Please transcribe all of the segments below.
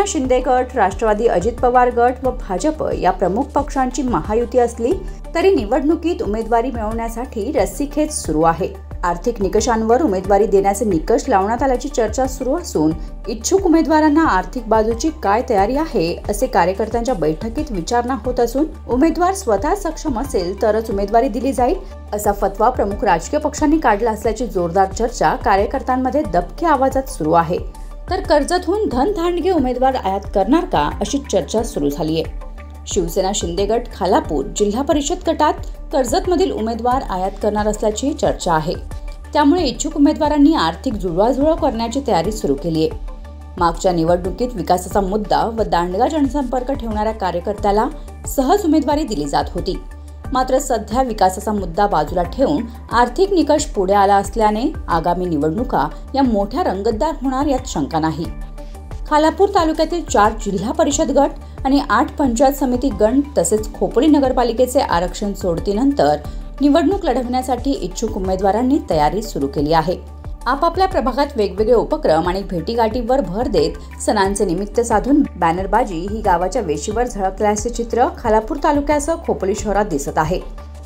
शिवसेना शिंदे गट, राष्ट्रवादी अजित पवार गट व भाजप या प्रमुख पक्षांची महायुती असली तरी निवडणुकीत उमेदवारी मिळवण्यासाठी रस्सीखेच सुरू आहे। आर्थिक निकषांवर उमेदवारी देण्याचे निकष लावण्यात आल्याची चर्चा सुरू असून इच्छुक उमेदवारांना आर्थिक बाजूची काय तयारी आहे असे कार्यकर्त्यांच्या बैठकीत विचारणा होत असून उमेदवार स्वतः सक्षम असेल तरच उमेदवारी दिली जाईल असा फतवा प्रमुख राजकीय पक्षांनी काढला असल्याची जोरदार चर्चा कार्यकर्त्यांमध्ये दबक्या आवाजात सुरू आहे। तर कर्जतहून धनधांडगे उमेदवार आयात करणार का अशी चर्चा सुरू झाली आहे। शिवसेना शिंदे गट खालापूर जिल्हा परिषद गटात कर्जतमधील उमेदवार आयात करणार असल्याची चर्चा आहे। त्यामुळे इच्छुक उमेदवारांनी आर्थिक जुळवाजुळव करण्याची तयारी सुरू केली आहे। मागच्या निवडणुकीत विकासाचा मुद्दा व दांडगा जनसंपर्क ठेवणाऱ्या कार्यकर्त्याला सहज उमेदवारी दिली जात होती। मात्र सध्या विकासाचा मुद्दा बाजूला ठेवून आर्थिक निकष पुढे आला असल्याने आगामी निवडणुका या मोठ्या रंगतदार होणार यात शंका नाही। खालापूर तालुक्यातील 4 जिल्हा परिषद गट आणि 8 पंचायत समिती गण तसेच खोपोली नगरपालिकेचे आरक्षण सोडतीनंतर निवडणूक लढवण्यासाठी इच्छुक उमेदवारांनी तयारी सुरू केली आहे। आपापल्या प्रभागात वेगवेगळे उपक्रम आणि भेटीगाठीवर भर देत सणांचे निमित्त साधून बॅनरबाजी ही गावाच्या वेशीवर झळकल्याचे चित्र खालापूर तालुक्यासह खोपोली शहरात दिसत आहे।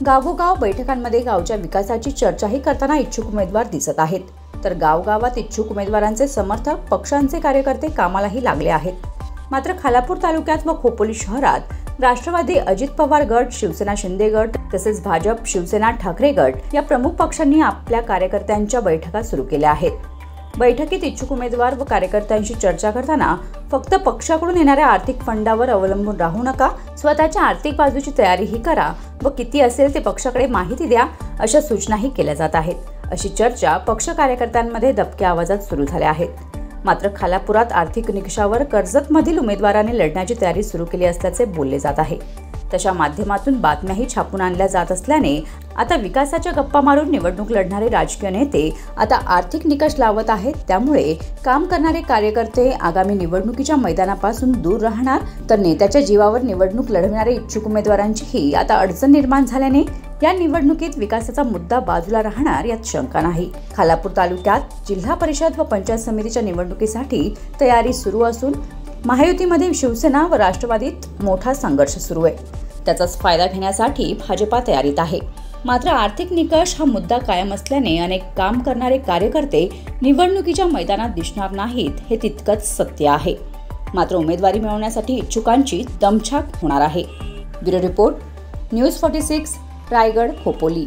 गावोगाव बैठकांमध्ये गावच्या विकासाची चर्चाही करताना इच्छुक उमेदवार दिसत आहेत, तर गावगावात इच्छुक उमेदवारांचे समर्थक पक्षांचे कार्यकर्ते कामालाही लागले आहेत। मात्र खालापूर तालुक्यात व खोपोली शहरात राष्ट्रवादी अजित पवार गट, शिवसेना शिंदे गट तसेच भाजप, शिवसेना ठाकरे गट या प्रमुख पक्षांनी आपल्या कार्यकर्त्यांच्या बैठका सुरू केल्या आहेत। बैठकीत इच्छुक उमेदवार व कार्यकर्त्यांशी चर्चा करताना फक्त पक्षाकडून येणाऱ्या आर्थिक फंडावर अवलंबून राहू नका, स्वतःच्या आर्थिक बाजूची तयारीही करा व किती असेल ते पक्षाकडे माहिती द्या अशा सूचनाही केल्या जात आहेत। अशी चर्चा पक्ष कार्यकर्त्यांमध्ये दबक्या आवाजात सुरू झाल्या आहेत। मात्र खालापुरात आर्थिक निकषावर कर्जतमधील उमेदवाराने लढण्याची तयारी सुरू केली असल्याचे बोलले जात आहे। तशा माध्यमातून बातम्याही छापून आणल्या जात असल्याने आता विकासाच्या गप्पा मारून निवडणूक लढणारे राजकीय नेते आता आर्थिक निकष लावत आहेत। त्यामुळे काम करणारे कार्यकर्ते आगामी निवडणुकीच्या मैदानापासून दूर राहणार, तर नेत्याच्या जीवावर निवडणूक लढवणारे इच्छुक उमेदवारांचीही आता अडचण निर्माण झाल्याने या निवडणुकीत विकासाचा मुद्दा बाजूला राहणार यात शंका नाही। खालापूर तालुक्यात जिल्हा परिषद व पंचायत समितीच्या निवडणुकीसाठी तयारी सुरू असून महायुतीमध्ये शिवसेना व राष्ट्रवादीत मोठा संघर्ष सुरू आहे। त्याचाच फायदा घेण्यासाठी भाजपा तयारीत आहे। मात्र आर्थिक निकष हा मुद्दा कायम असल्याने अनेक काम करणारे कार्यकर्ते निवडणुकीच्या मैदानात दिसणार नाहीत हे तितकंच सत्य आहे। मात्र उमेदवारी मिळवण्यासाठी इच्छुकांची दमछाक होणार आहे। Bureau report, news 46, Raigad, Khopoli.